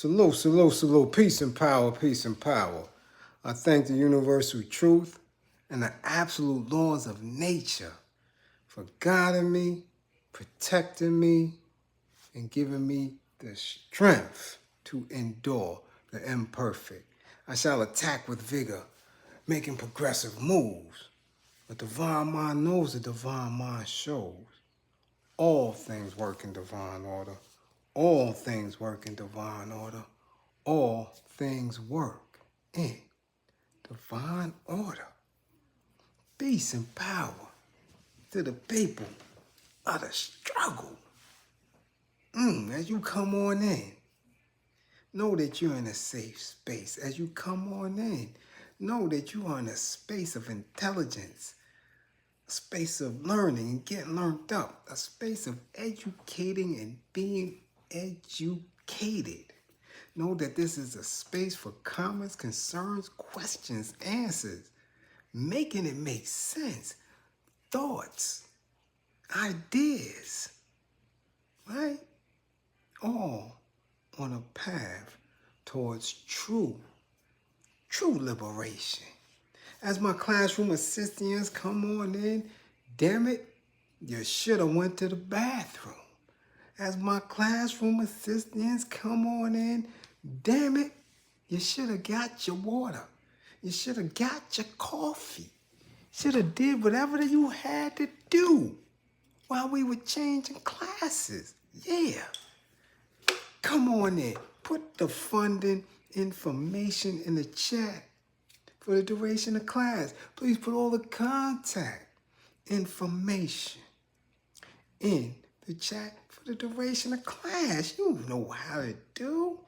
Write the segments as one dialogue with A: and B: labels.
A: Salute, salute, salute. Peace and power, peace and power. I thank the universal truth and the absolute laws of nature for guiding me, protecting me, and giving me the strength to endure the imperfect. I shall attack with vigor, making progressive moves. The divine mind knows, the divine mind shows. All things work in divine order. All things work in divine order. All things work in divine order. Peace and power to the people of the struggle. As you come on in, know that you're in a safe space. As you come on in, know that you are in a space of intelligence, a space of learning and getting learned up, a space of educating and being educated. Know that this is a space for comments, concerns, questions, answers, making it make sense, thoughts, ideas, right? All on a path towards true liberation. As my classroom assistants come on in, damn it, you should have went to the bathroom. As my classroom assistants come on in, damn it, you should have got your water. You should have got your coffee. Should have did whatever you had to do while we were changing classes. Yeah. Come on in. Put the funding information in the chat for the duration of class. Please put all the contact information in the chat for the duration of class. You know how to do.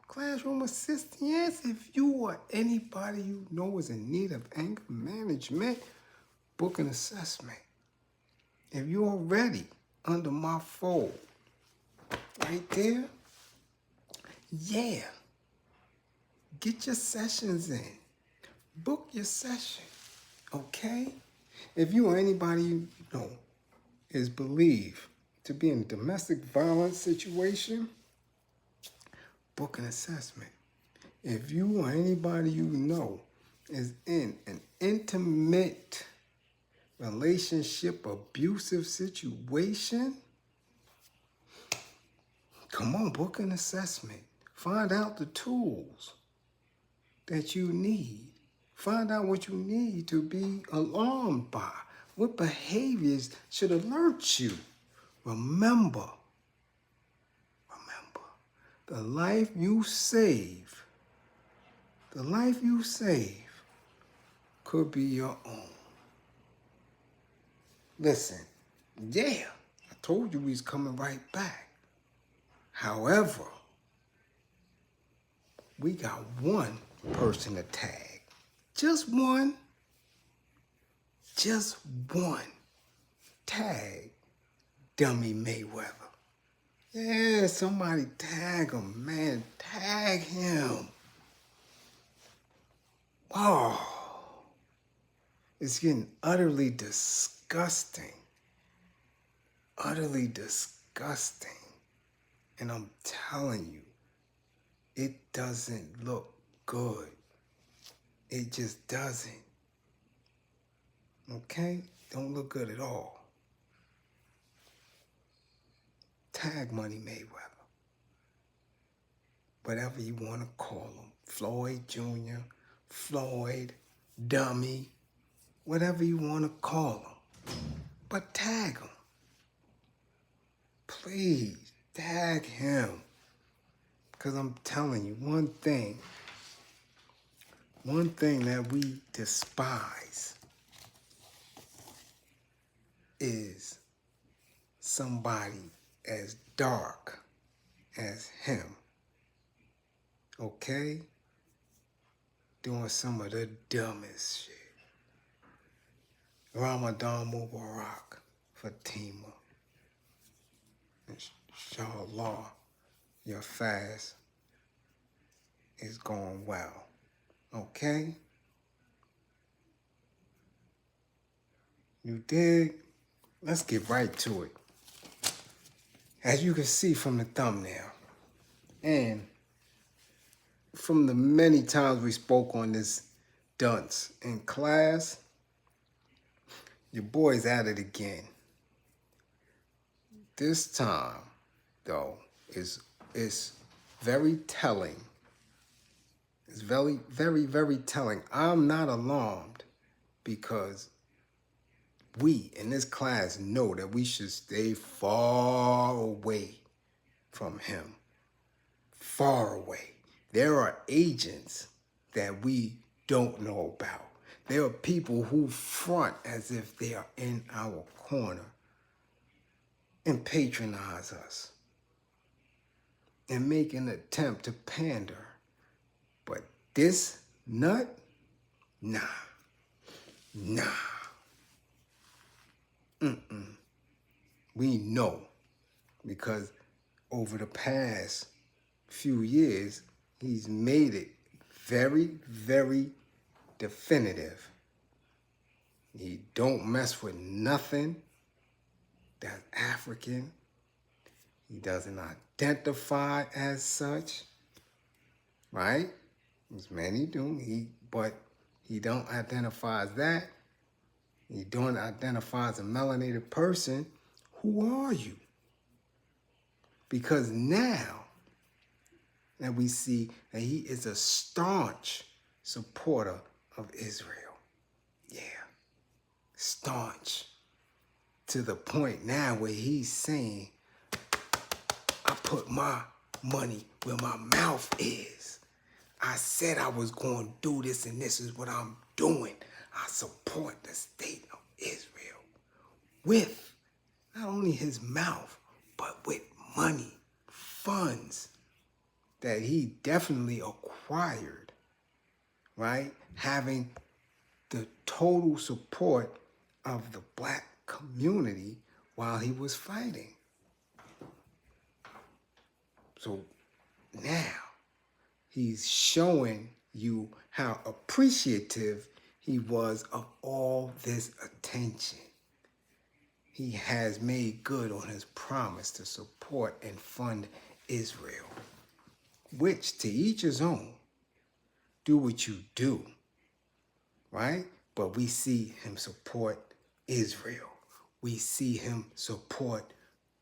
A: Classroom assistants, if you or anybody you know is in need of anger management, book an assessment. If you're already under my fold, right there, yeah, get your sessions in. Book your session, okay? If you or anybody you know is believed to be in a domestic violence situation, book an assessment. If you or anybody you know is in an intimate relationship abusive situation, come on, book an assessment. Find out the tools that you need. Find out what you need to be alarmed by. What behaviors should alert you. Remember, the life you save could be your own. Listen, yeah, I told you we was coming right back. However, we got one person to tag. Just one. Tag Dummy Mayweather. Yeah, somebody tag him, man. Tag him. Oh, it's getting utterly disgusting. Utterly disgusting. And I'm telling you, it doesn't look good. It just doesn't. Okay? Don't look good at all. Tag Money Mayweather. Whatever you want to call him. Floyd Jr., Floyd, Dummy, whatever you want to call him. But tag him. Please, tag him. Because I'm telling you, one thing that we despise is somebody as dark as him, okay? Doing some of the dumbest shit. Ramadan Mubarak, Fatima. Inshallah, your fast is going well, okay? You dig? Let's get right to it. As you can see from the thumbnail and from the many times we spoke on this dunce in class, your boy's at it again. This time, though, is very telling. It's very, very, very telling. I'm not alarmed because we in this class know that we should stay far away from him. Far away. There are agents that we don't know about. There are people who front as if they are in our corner and patronize us and make an attempt to pander. But this nut, nah. We know because over the past few years, he's made it very, very definitive. He don't mess with nothing that's African. He doesn't identify as such, right? As many do, but he don't identify as that. He don't identify as a melanated person. Who are you? Because now that we see that he is a staunch supporter of Israel. Yeah, staunch. To the point now where he's saying, I put my money where my mouth is. I said I was going to do this, and this is what I'm doing. I support the state of Israel with not only his mouth, but with money, funds that he definitely acquired, right? Having the total support of the black community while he was fighting. So now he's showing you how appreciative he was of all this attention. He has made good on his promise to support and fund Israel, which to each his own. Do what you do, right? But we see him support Israel. We see him support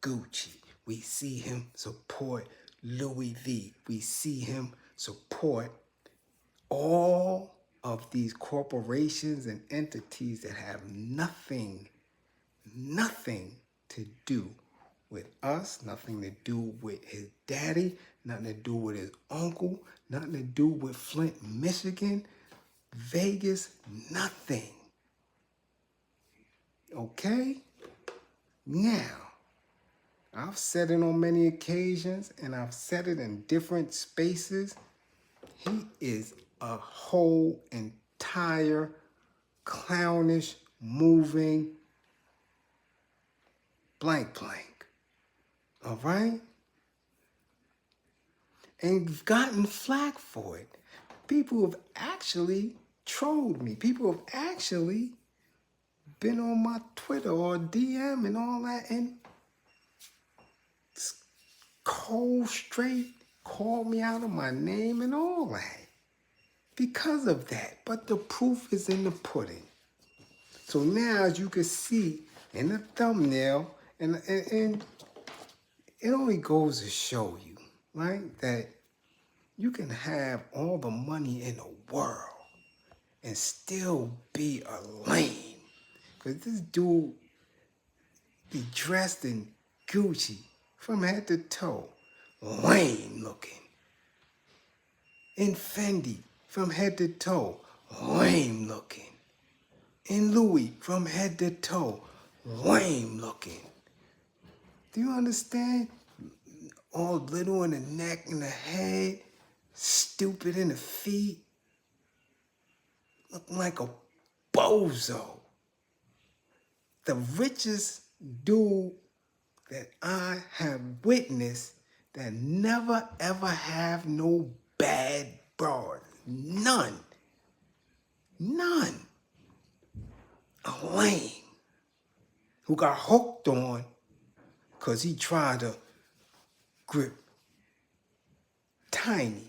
A: Gucci. We see him support Louis V. We see him support all of these corporations and entities that have nothing to do with us, nothing to do with his daddy, nothing to do with his uncle, nothing to do with Flint, Michigan, Vegas, nothing. Okay? Now, I've said it on many occasions, and I've said it in different spaces. He is a whole entire clownish, moving blank. All right? And you've gotten flack for it. People have actually trolled me. People have actually been on my Twitter or DM and all that, and cold straight called me out of my name and all that because of that. But the proof is in the pudding. So now, as you can see in the thumbnail, and it only goes to show you, right, that you can have all the money in the world and still be a lame. Because this dude be dressed in Gucci from head to toe, lame looking. In Fendi from head to toe, lame looking. In Louis from head to toe, lame looking. Do you understand? All little in the neck and the head, stupid in the feet, looking like a bozo. The richest dude that I have witnessed that never ever have no bad broad. None. A lame who got hooked on because he tried to grip Tiny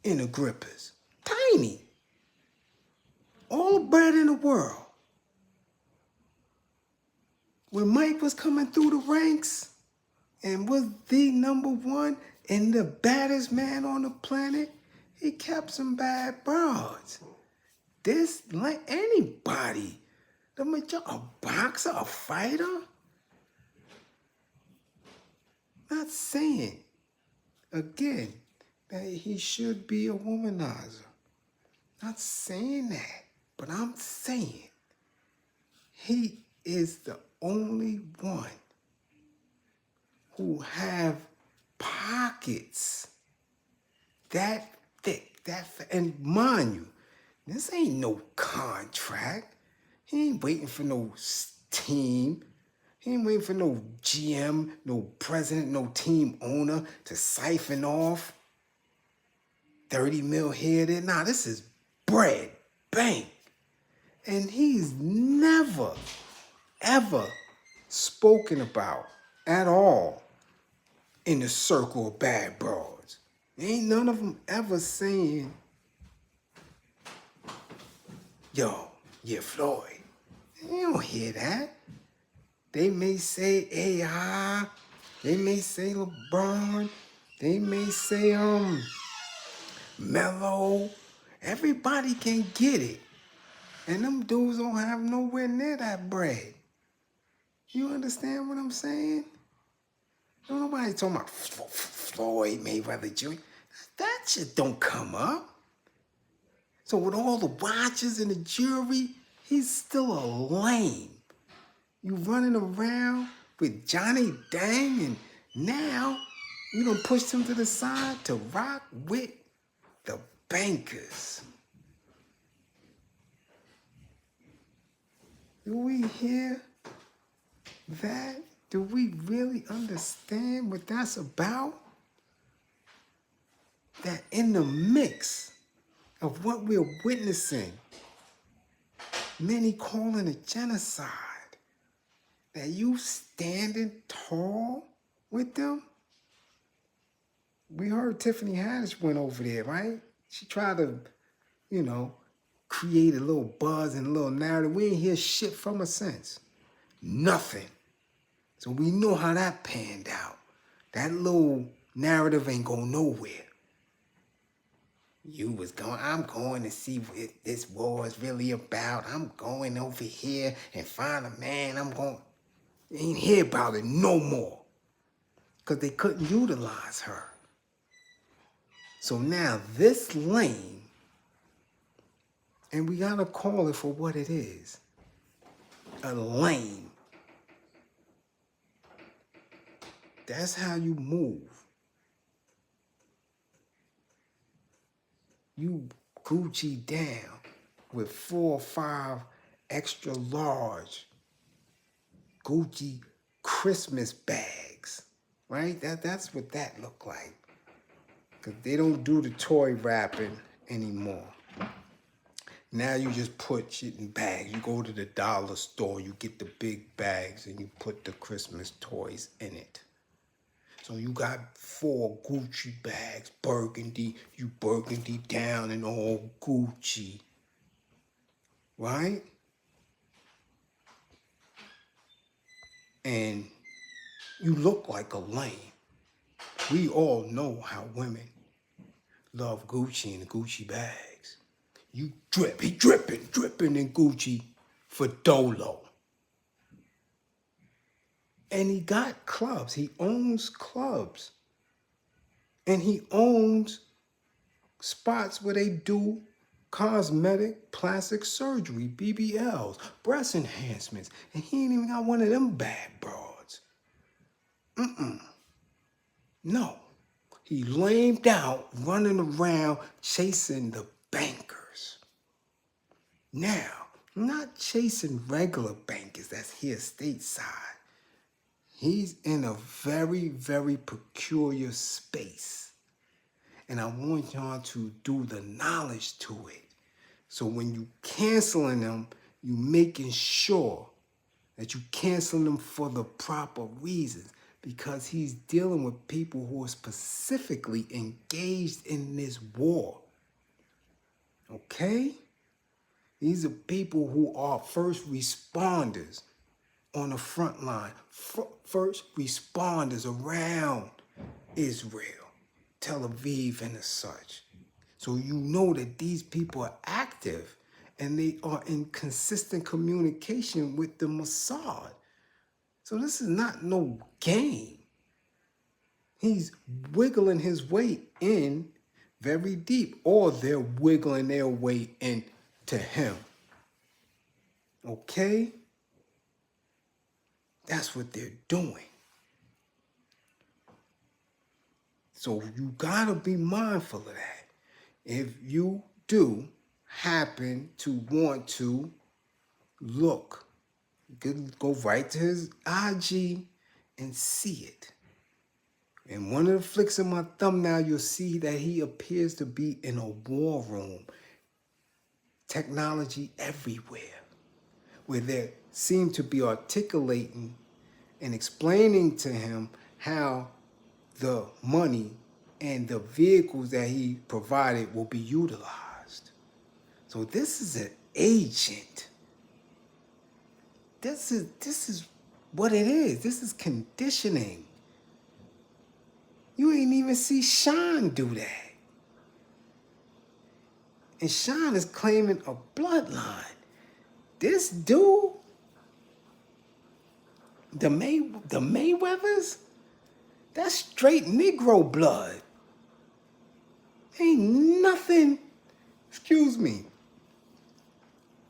A: in the grippers. Tiny. All the bread in the world. When Mike was coming through the ranks and was the number one and the baddest man on the planet, he kept some bad broads. This, like anybody, a boxer, a fighter. Not saying, again, that he should be a womanizer. Not saying that, but I'm saying he is the only one who have pockets that thick, and mind you, this ain't no contract. He ain't waiting for no team. He ain't waiting for no GM, no president, no team owner to siphon off 30 mil here, there. Nah, this is bread, bank. And he's never, ever spoken about at all in the circle of bad broads. Ain't none of them ever saying, yo, yeah, Floyd. You don't hear that. They may say AI, they may say LeBron, they may say Melo. Everybody can get it. And them dudes don't have nowhere near that bread. You understand what I'm saying? Don't nobody talking about Floyd Mayweather Jr. That shit don't come up. So with all the watches and the jewelry, he's still a lame. You running around with Johnny Dang, and now you done pushed him to the side to rock with the bankers. Do we hear that? Do we really understand what that's about? That in the mix of what we're witnessing, many calling a genocide, that you standing tall with them? We heard Tiffany Haddish went over there, right? She tried to, create a little buzz and a little narrative. We ain't hear shit from her since. Nothing. So we know how that panned out. That little narrative ain't going nowhere. I'm going to see what this war is really about. I'm going over here and find a man. Ain't hear about it no more. Because they couldn't utilize her. So now this lane, and we got to call it for what it is, a lane. That's how you move. You Gucci down with 4 or 5 extra large Gucci Christmas bags, right? That's what that look like. Because they don't do the toy wrapping anymore. Now you just put shit in bags. You go to the dollar store, you get the big bags, and you put the Christmas toys in it. So you got 4 Gucci bags, burgundy, you burgundy down and all Gucci, right? And you look like a lame. We all know how women love Gucci and Gucci bags. He dripping in Gucci for Dolo. And he got clubs. He owns clubs. And he owns spots where they do cosmetic plastic surgery, BBLs, breast enhancements. And he ain't even got one of them bad broads. No. He lamed out, running around, chasing the bankers. Now, not chasing regular bankers that's here stateside. He's in a very, very peculiar space. And I want y'all to do the knowledge to it. So when you canceling them, you making sure that you canceling them for the proper reasons. because he's dealing with people who are specifically engaged in this war. Okay? These are people who are first responders on the front line, first responders around Israel, Tel Aviv, and the such. So you know that these people are active and they are in consistent communication with the Mossad. So this is not no game. He's wiggling his way in very deep, or they're wiggling their way in to him. Okay? That's what they're doing. So you gotta be mindful of that. If you do happen to want to look, go right to his IG and see it. In one of the flicks of my thumbnail, you'll see that he appears to be in a war room. Technology everywhere, where they seem to be articulating and explaining to him how the money and the vehicles that he provided will be utilized. So this is an agent. This is what it is. This is conditioning. You ain't even see Sean do that. And Sean is claiming a bloodline. This dude, the Mayweathers, that's straight Negro blood. Ain't nothing,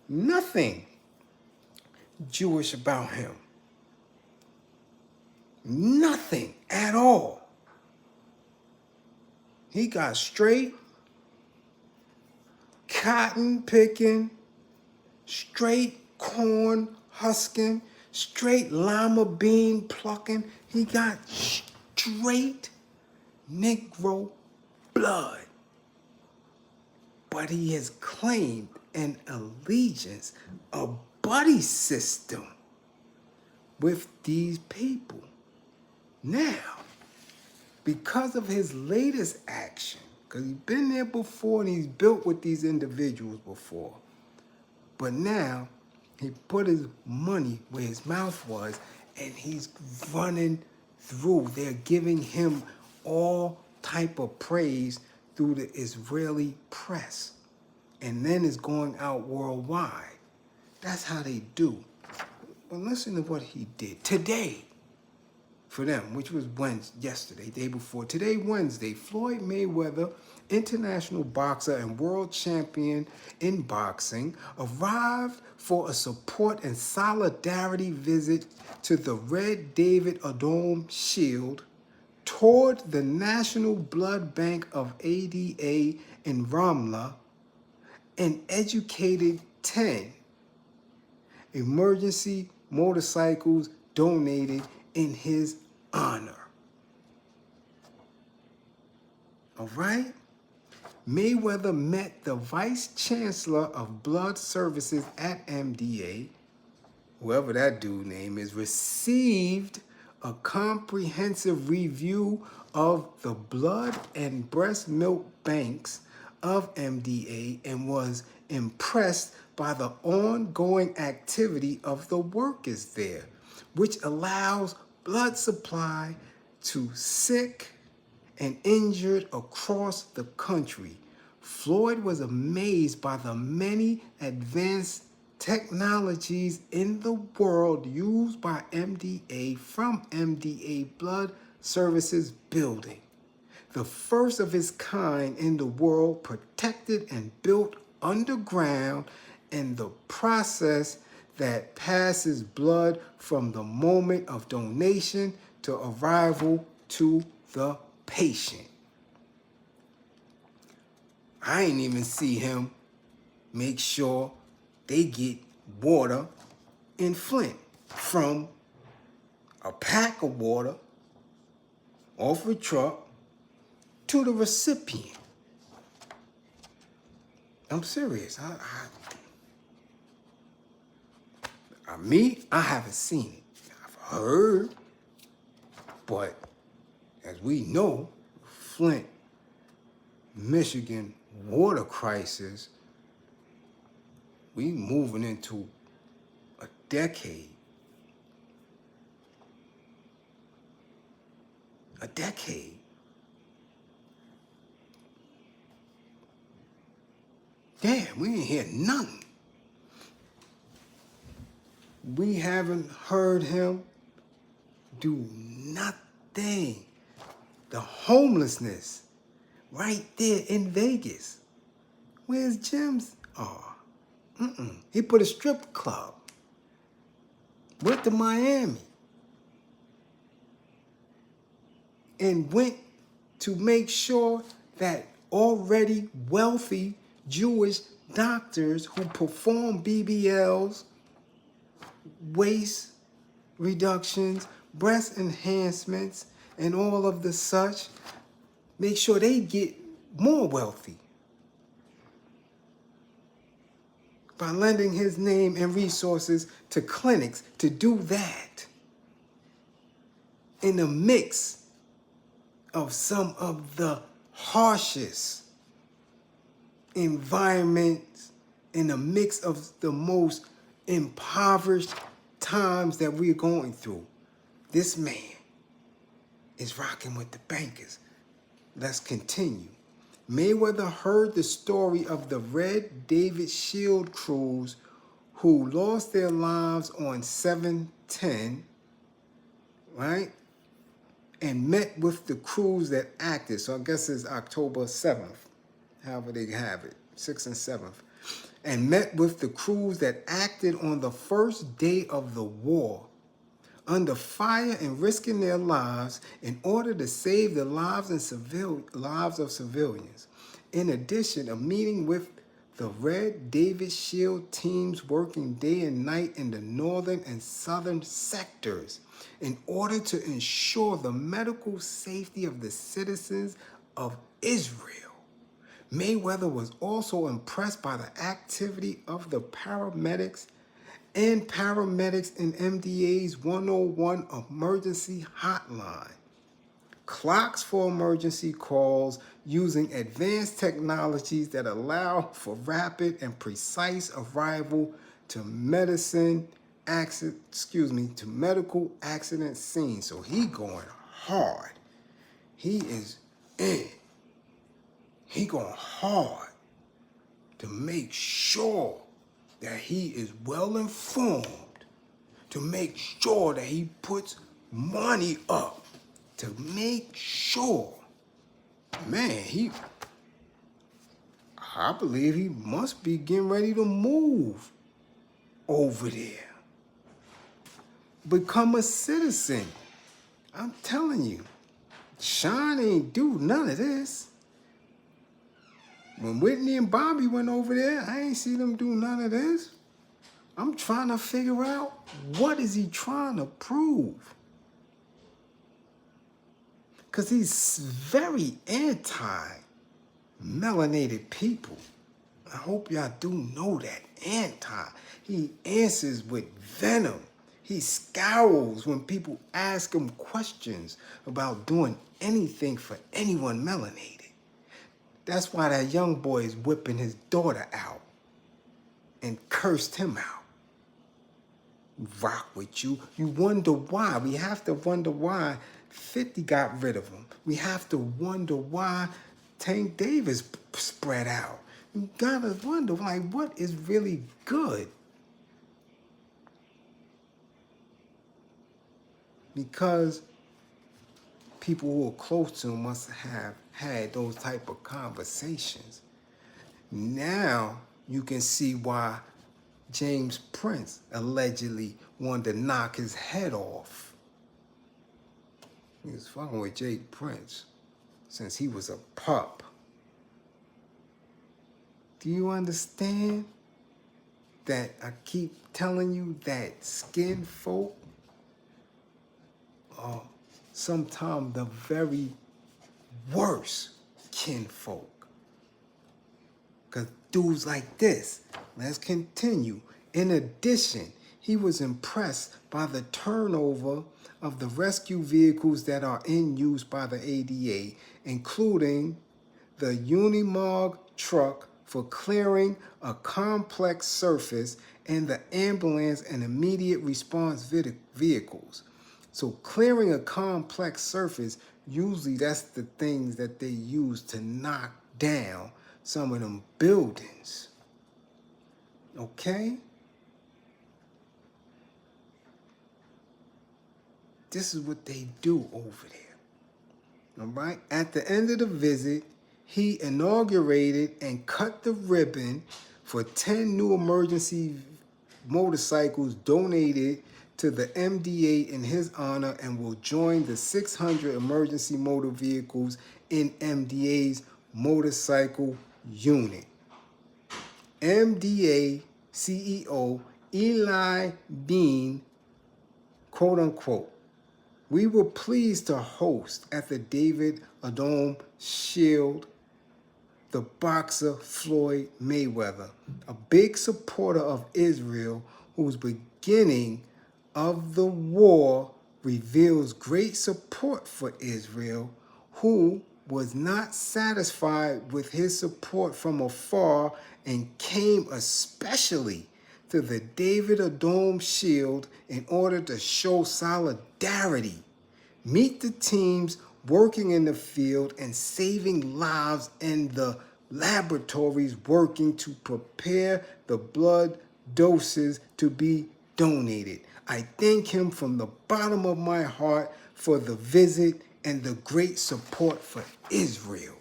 A: nothing Jewish about him. Nothing at all. He got straight cotton picking, straight corn husking, straight lima bean plucking. He got straight Negro blood. But he has claimed an allegiance, a buddy system with these people. Now, because of his latest action, because he's been there before and he's built with these individuals before, but now he put his money where his mouth was and he's running through. They're giving him all type of praise through the Israeli press, and then it's going out worldwide. That's how they do. Well, listen to what he did today for them, which was yesterday, day before. Today, Wednesday, Floyd Mayweather, international boxer and world champion in boxing, arrived for a support and solidarity visit to the Red David Adom Shield toward the National Blood Bank of ADA in Ramla, and educated 10 emergency motorcycles donated in his honor. All right? Mayweather met the Vice Chancellor of Blood Services at MDA, whoever that dude name is, received a comprehensive review of the blood and breast milk banks of MDA and was impressed by the ongoing activity of the workers there, which allows blood supply to sick and injured across the country. Floyd was amazed by the many advanced technologies in the world used by MDA from MDA Blood Services building, the first of its kind in the world, protected and built underground, and the process that passes blood from the moment of donation to arrival to the patient. I ain't even see him make sure they get water in Flint from a pack of water off a truck to the recipient. I'm serious. I haven't seen it. I've heard. But as we know, Flint, Michigan water crisis, we moving into a decade. A decade. Damn, we ain't hear nothing. We haven't heard him do nothing. The homelessness right there in Vegas. Where's Jim's? Oh, he put a strip club. Went to Miami. And went to make sure that already wealthy Jewish doctors who perform BBLs, waist reductions, breast enhancements, and all of the such, make sure they get more wealthy by lending his name and resources to clinics to do that in the mix of some of the harshest environments, in the mix of the most impoverished times that we're going through. This man is rocking with the bankers. Let's continue. Mayweather heard the story of the Red David Shield crews who lost their lives on 7/10, right? And met with the crews that acted. So I guess it's October 7th, however they have it, 6th and 7th. And met with the crews that acted on the first day of the war, under fire and risking their lives in order to save the lives of civilians. In addition, a meeting with the Red David Shield teams working day and night in the northern and southern sectors in order to ensure the medical safety of the citizens of Israel. Mayweather was also impressed by the activity of the paramedics in MDA's 101 emergency hotline. Clocks for emergency calls using advanced technologies that allow for rapid and precise arrival to medical accident scenes. So he going hard. He is in. He going hard to make sure that he is well informed, to make sure that he puts money up, to make sure, man, I believe he must be getting ready to move over there. Become a citizen. I'm telling you, Sean ain't do none of this. When Whitney and Bobby went over there, I ain't see them do none of this. I'm trying to figure out, what is he trying to prove? Because he's very anti-melanated people. I hope y'all do know that. Anti. He answers with venom. He scowls when people ask him questions about doing anything for anyone melanated. That's why that young boy is whipping his daughter out and cursed him out. Rock with you. You wonder why. We have to wonder why 50 got rid of him. We have to wonder why Tank Davis spread out. You gotta wonder, like, what is really good? Because people who are close to him must have had those type of conversations. Now you can see why James Prince allegedly wanted to knock his head off. He was fucking with Jake Prince since he was a pup. Do you understand that I keep telling you that skin folk are sometimes the very worst kinfolk? Because dudes like this, let's continue. In addition, he was impressed by the turnover of the rescue vehicles that are in use by the ADA, including the Unimog truck for clearing a complex surface and the ambulance and immediate response vehicles. So clearing a complex surface, usually that's the things that they use to knock down some of them buildings. Okay? This is what they do over there. All right? At the end of the visit, he inaugurated and cut the ribbon for 10 new emergency motorcycles donated to the MDA in his honor and will join the 600 emergency motor vehicles in MDA's motorcycle unit. MDA CEO Eli Bean, quote unquote, we were pleased to host at the David Adom Shield the boxer Floyd Mayweather, a big supporter of Israel whose beginning of the war reveals great support for Israel, who was not satisfied with his support from afar and came especially to the David Adom Shield in order to show solidarity, meet the teams working in the field and saving lives in the laboratories working to prepare the blood doses to be donated. I thank him from the bottom of my heart for the visit and the great support for Israel.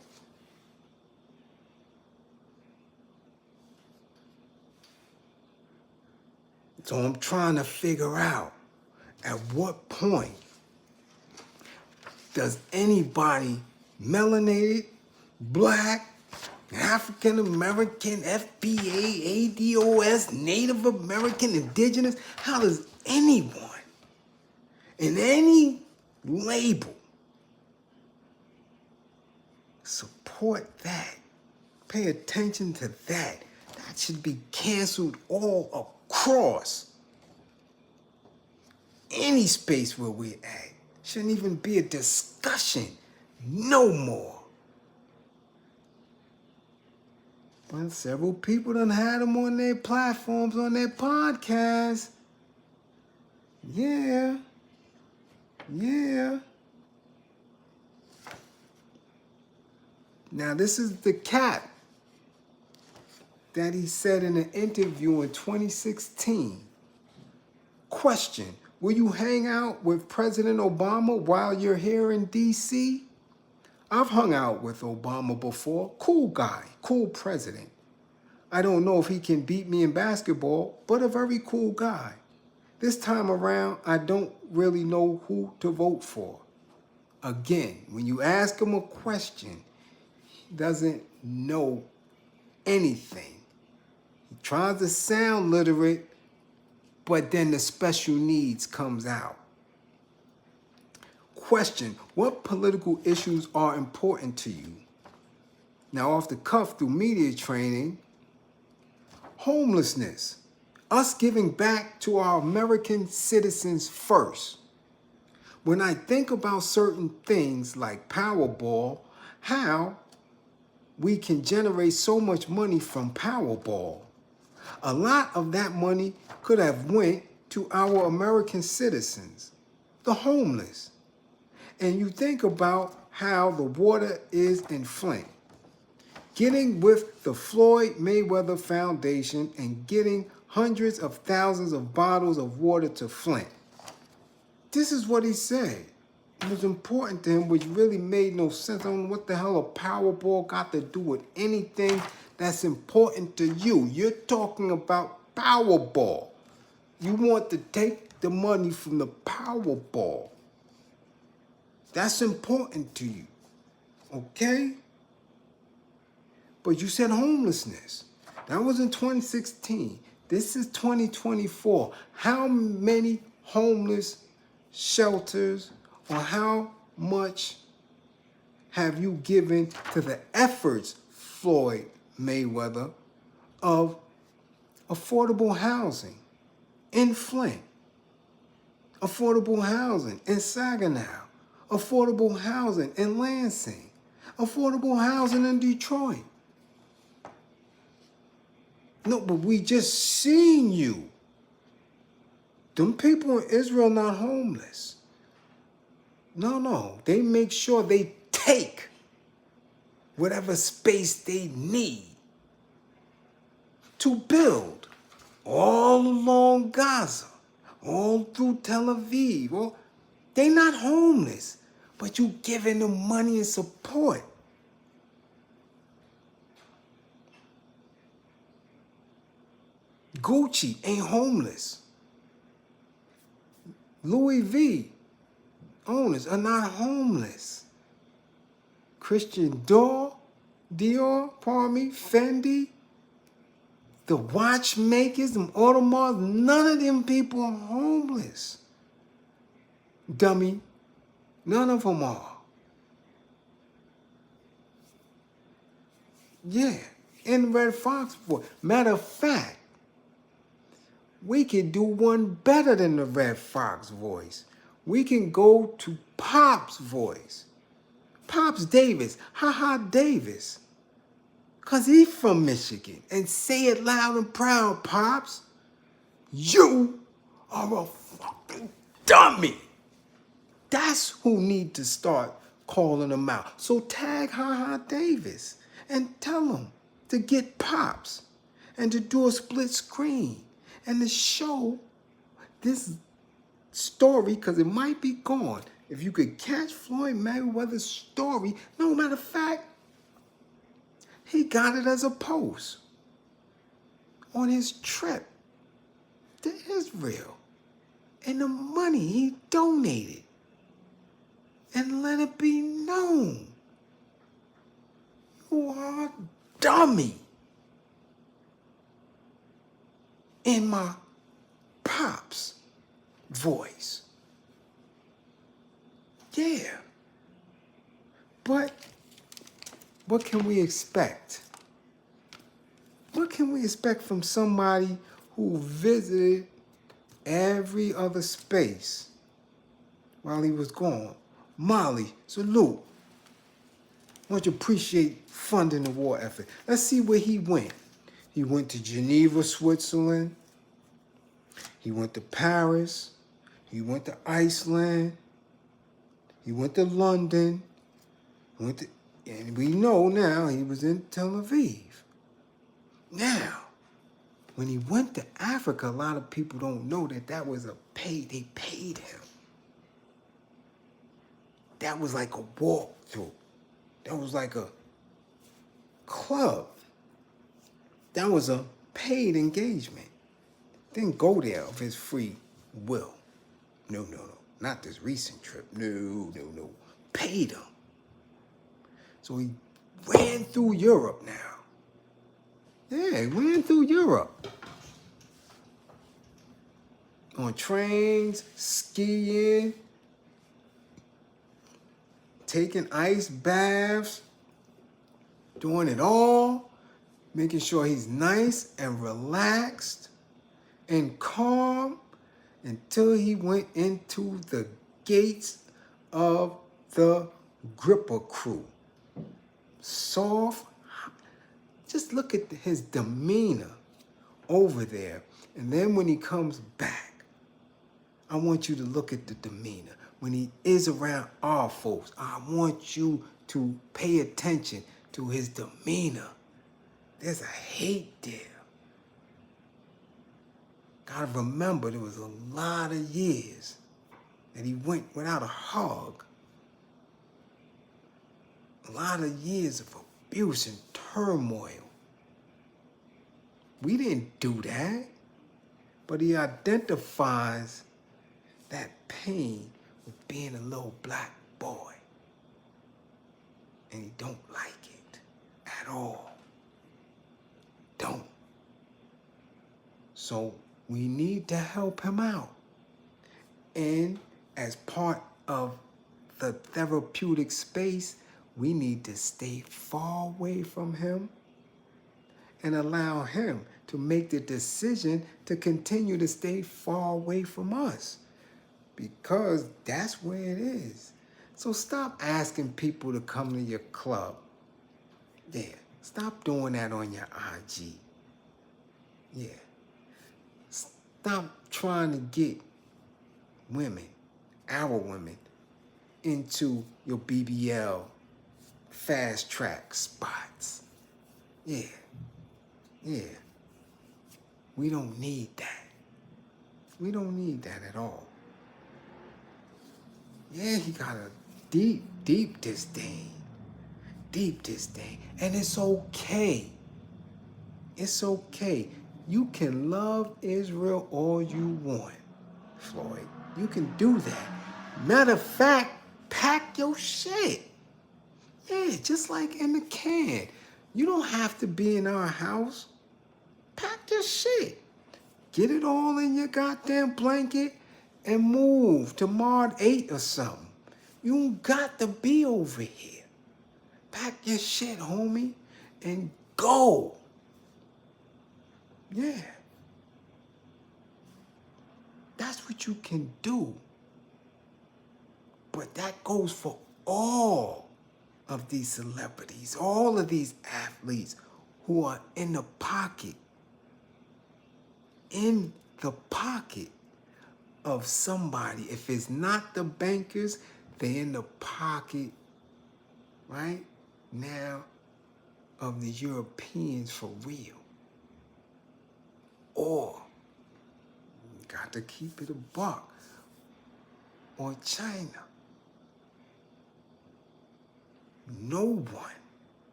A: So I'm trying to figure out at what point does anybody melanated, black, African American, FBA, ADOS, Native American, Indigenous, how does anyone in any label support that? Pay attention to that. That should be canceled all across any space where we're at. Shouldn't even be a discussion no more. But several people done had them on their platforms, on their podcasts. Yeah. Now this is the cap that he said in an interview in 2016. Question, will you hang out with President Obama while you're here in D.C.? I've hung out with Obama before. Cool guy, cool president. I don't know if he can beat me in basketball, but a very cool guy. This time around, I don't really know who to vote for. Again, when you ask him a question, he doesn't know anything. He tries to sound literate, but then the special needs comes out. Question, what political issues are important to you? Now, off the cuff through media training, homelessness, us giving back to our American citizens first. When I think about certain things like Powerball, how we can generate so much money from Powerball. A lot of that money could have went to our American citizens, the homeless. And you think about how the water is in Flint. Getting with the Floyd Mayweather Foundation and getting hundreds of thousands of bottles of water to Flint. This is what he said. It was important to him, which really made no sense. I don't know what the hell a Powerball got to do with anything that's important to you. You're talking about Powerball. You want to take the money from the Powerball. That's important to you, okay? But you said homelessness. That was in 2016. This is 2024. How many homeless shelters or how much have you given to the efforts, Floyd Mayweather, of affordable housing? in Flint, affordable housing in Saginaw, affordable housing in Lansing, affordable housing in Detroit. No, but we just seen you. Them people in Israel not homeless. No. They make sure they take whatever space they need to build all along Gaza, all through Tel Aviv. Well, they not homeless, but you giving them money and support. Gucci ain't homeless. Louis V owners are not homeless. Christian Dior, Fendi, the watchmakers, them Audemars, none of them people are homeless. Dummy, none of them are. Yeah, in Red Fox voice. Matter of fact, we can do one better than the Red Fox voice. We can go to Pop's voice. Pops Davis, Davis. Because he's from Michigan. And say it loud and proud, Pops. You are a fucking dummy. That's who need to start calling him out. So tag Davis and tell him to get Pops and to do a split screen and to show this story, because it might be gone. If you could catch Floyd Mayweather's story, no matter of fact, he got it as a post on his trip to Israel and the money he donated, and let it be known. You are a dummy. In my Pops voice. Yeah. But what can we expect? What can we expect from somebody who visited every other space while he was gone? Molly, salute. I want you to appreciate funding the war effort. Let's see where he went. He went to Geneva, Switzerland. He went to Paris. He went to Iceland. He went to London. And we know now he was in Tel Aviv. Now, when he went to Africa, a lot of people don't know that was they paid him. That was like a walkthrough. That was like a club. That was a paid engagement. Didn't go there of his free will. No. Not this recent trip. No. Paid him. So he ran through Europe now. Yeah, he ran through Europe. On trains, skiing, taking ice baths, doing it all, making sure he's nice and relaxed and calm until he went into the gates of the Gripper crew. Soft. Just look at his demeanor over there. And then when he comes back, I want you to look at the demeanor. When he is around our folks, I want you to pay attention to his demeanor. There's a hate there. Gotta remember, there was a lot of years that he went without a hug. A lot of years of abuse and turmoil. We didn't do that, but he identifies that pain with being a little black boy. And he don't like it at all. Don't. So we need to help him out. And as part of the therapeutic space, we need to stay far away from him and allow him to make the decision to continue to stay far away from us, because that's where it is. So stop asking people to come to your club. Yeah, stop doing that on your IG. Yeah. Stop trying to get women, our women, into your BBL fast track spots. Yeah. Yeah. We don't need that. We don't need that at all. Yeah, he got a deep disdain. Deep disdain. And it's okay. It's okay. You can love Israel all you want, Floyd. You can do that. Matter of fact, pack your shit. Yeah, just like in the can. You don't have to be in our house. Pack your shit. Get it all in your goddamn blanket and move to Mod 8 or something. You don't got to be over here. Pack your shit, homie, and go. Yeah. That's what you can do. But that goes for all of these celebrities, all of these athletes who are in the pocket. In the pocket of somebody. If it's not the bankers, they're in the pocket, right now, of the Europeans for real. Or, you got to keep it a buck, or China. No one,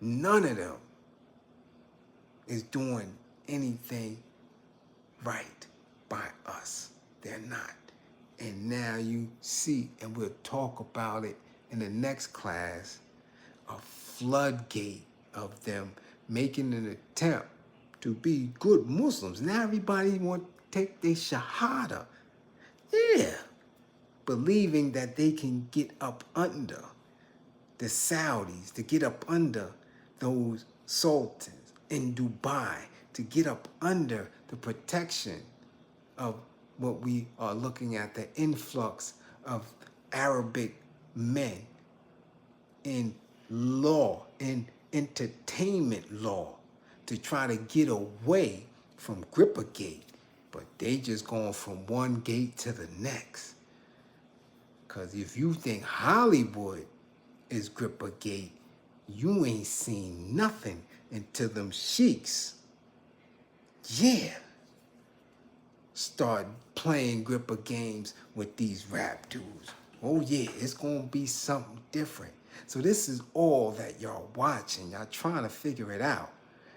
A: none of them is doing anything right by us. They're not. And now you see, and we'll talk about it in the next class, a floodgate of them making an attempt to be good Muslims. Now everybody want to take their shahada. Yeah. Believing that they can get up under the Saudis, to get up under those sultans in Dubai, to get up under the protection of what we are looking at, the influx of Arabic men in law, in entertainment law, to try to get away from Grippergate. But they just going from one gate to the next. Because if you think Hollywood is Grippergate, you ain't seen nothing until them sheiks, yeah, start playing gripper games with these rap dudes. Oh yeah, it's gonna be something different. So this is all that y'all watching. Y'all trying to figure it out.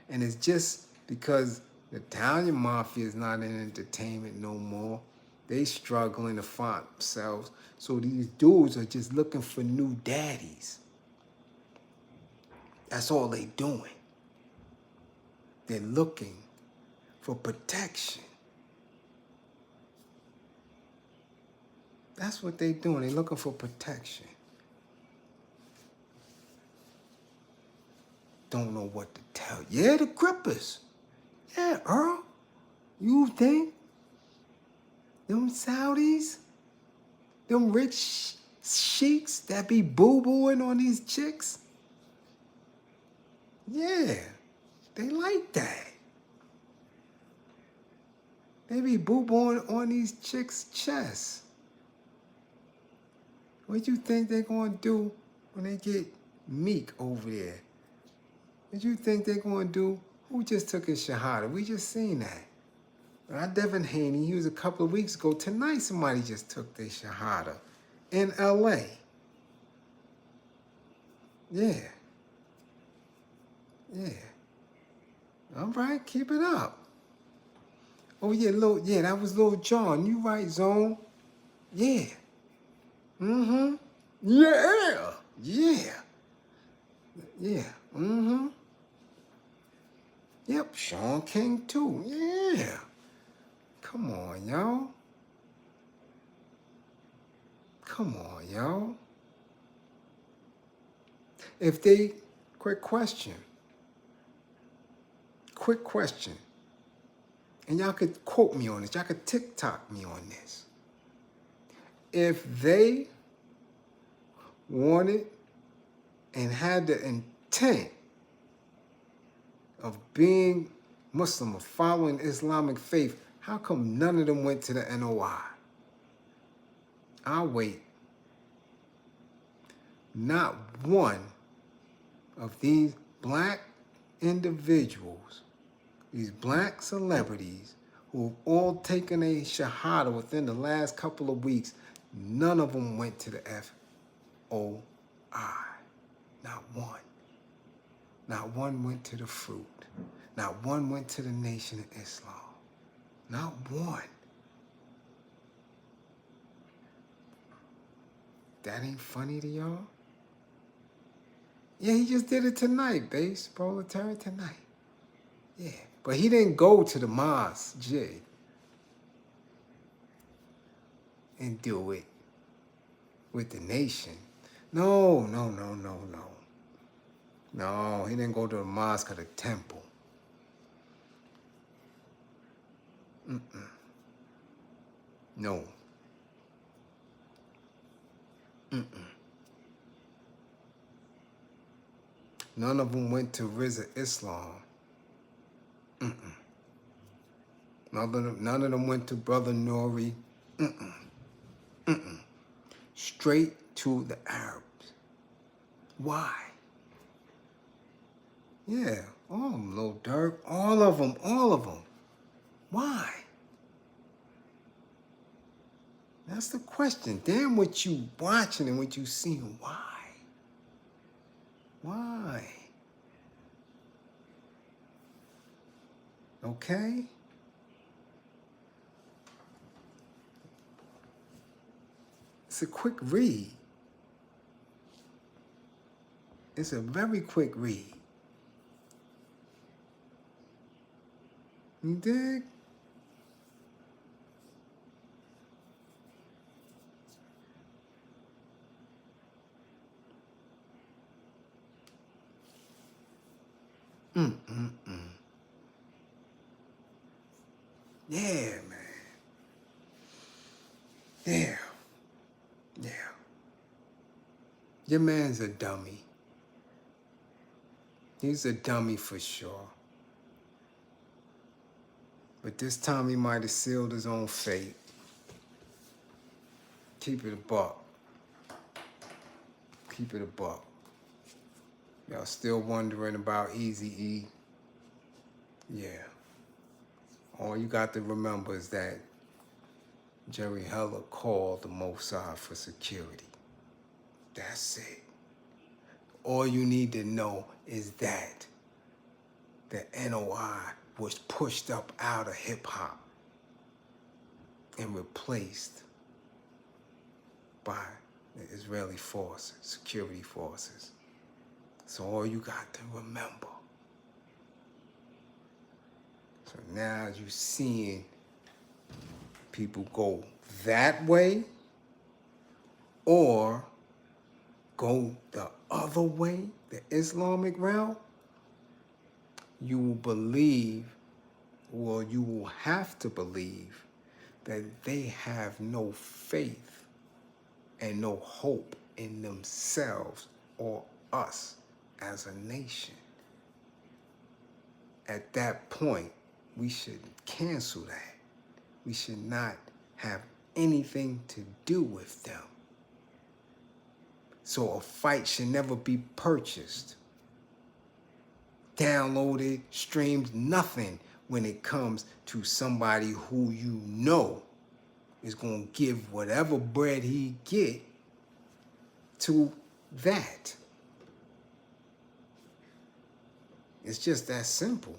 A: And it's just because the Italian mafia is not in entertainment no more. They struggling to find themselves. So these dudes are just looking for new daddies. That's all they doing. They're looking for protection. That's what they're doing. They're looking for protection. Don't know what to tell you. Yeah, the grippers. Yeah, Earl. You think them Saudis, them rich sheiks that be boo-booing on these chicks? Yeah, they like that. They be boo-booing on these chicks' chests. What you think they're going to do when they get Meek over there? What you think they're going to do? Who just took his shahada? We just seen that. Not Devin Haney. He was a couple of weeks ago. Tonight, somebody just took their shahada in L.A. Yeah. Yeah. All right, keep it up. Oh, yeah, that was Lil Jon. You right, Zone. Yeah. Mm-hmm. Yeah. Yeah. Yeah. Mm-hmm. Yep, Sean King too. Yeah. Come on, y'all. Come on, y'all. Quick question. quick question. And y'all could quote me on this. Y'all could TikTok me on this. If they wanted and had the intent of being Muslim or following Islamic faith, how come none of them went to the NOI? I'll wait. Not one of these black individuals, these black celebrities who have all taken a shahada within the last couple of weeks, none of them went to the FOI. Not one. Not one went to the fruit. Not one went to the Nation of Islam. Not one. That ain't funny to y'all? Yeah, he just did it tonight, base proletariat tonight. Yeah, but he didn't go to the mosque, Jay, and do it with the nation. No. No, he didn't go to the mosque or the temple. No. None of them went to Rizza Islam. None of them went to Brother Nori. Straight to the Arabs. Why? Yeah, all of them, Lil Durk, all of them. Why? That's the question. Damn what you watching and what you seeing. Why? Why? Okay? It's a quick read. It's a very quick read. You dig? Yeah, man. Yeah. Your man's a dummy. He's a dummy for sure. But this time he might have sealed his own fate. Keep it a buck. Keep it a buck. Y'all still wondering about Eazy-E? Yeah. All you got to remember is that Jerry Heller called the Mossad for security. That's it. All you need to know is that the NOI was pushed up out of hip-hop and replaced by the Israeli forces, security forces. So all you got to remember. So now you're seeing people go that way or go the other way, the Islamic route, you will believe, or you will have to believe, that they have no faith and no hope in themselves or us as a nation. At that point, we should cancel that. We should not have anything to do with them. So a fight should never be purchased, downloaded, streamed, nothing when it comes to somebody who you know is going to give whatever bread he get to that. It's just that simple.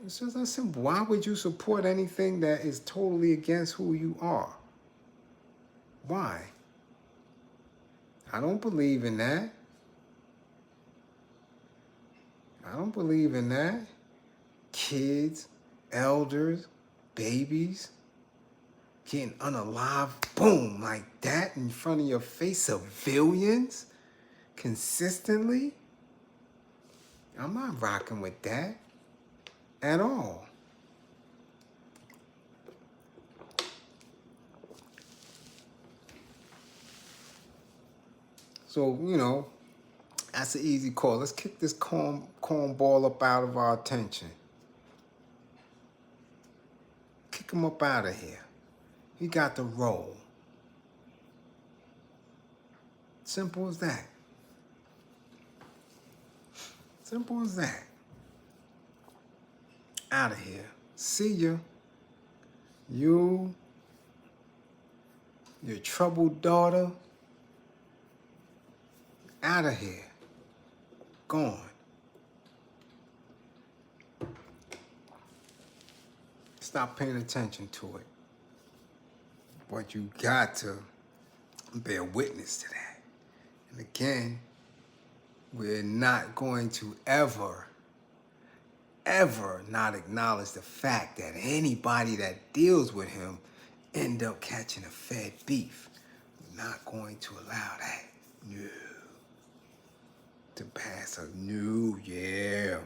A: It's just that simple. Why would you support anything that is totally against who you are? Why? I don't believe in that. I don't believe in that. Kids, elders, babies, getting unalived, boom, like that in front of your face, civilians, consistently. I'm not rocking with that at all. So, you know, that's an easy call. Let's kick this cornball up out of our attention. Kick him up out of here. He got the roll. Simple as that. Simple as that. Out of here. See ya. You, your troubled daughter, out of here. Gone. Stop paying attention to it. But you got to bear witness to that. And again, we're not going to ever not acknowledge the fact that anybody that deals with him end up catching a fed beef. We're not going to allow that. No. To pass a new, yeah.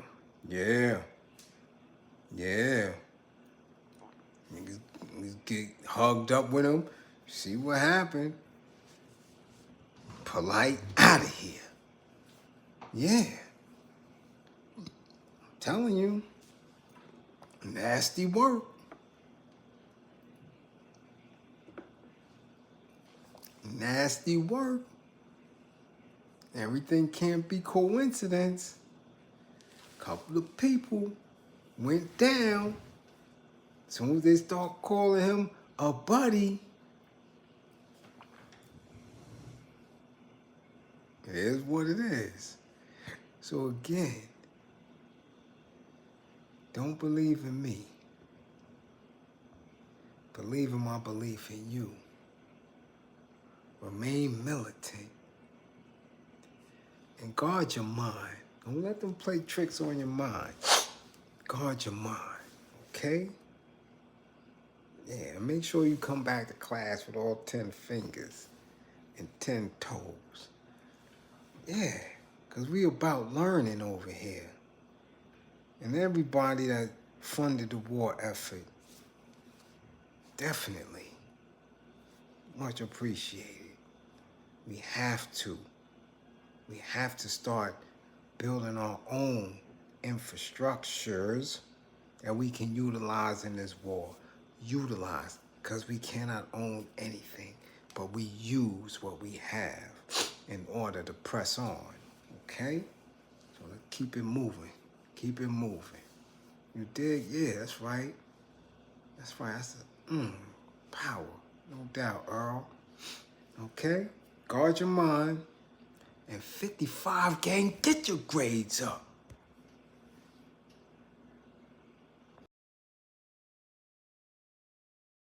A: Niggas get hugged up with him. See what happened. Polite, out of here. Yeah. I'm telling you. Nasty work. Nasty work. Everything can't be coincidence. A couple of people went down. As soon as they start calling him a buddy, it is what it is. So again, don't believe in me. Believe in my belief in you. Remain militant. And guard your mind. Don't let them play tricks on your mind. Guard your mind, okay? Yeah, make sure you come back to class with all 10 fingers and 10 toes. Yeah, because we about learning over here. And everybody that funded the war effort, definitely much appreciated. We have to. We have to start building our own infrastructures that we can utilize in this war. Utilize, because we cannot own anything, but we use what we have in order to press on, okay? So let's keep it moving. Keep it moving. You dig? Yeah, that's right. That's right. That's power. No doubt, Earl. Okay? Guard your mind. And 55 gang, get your grades up.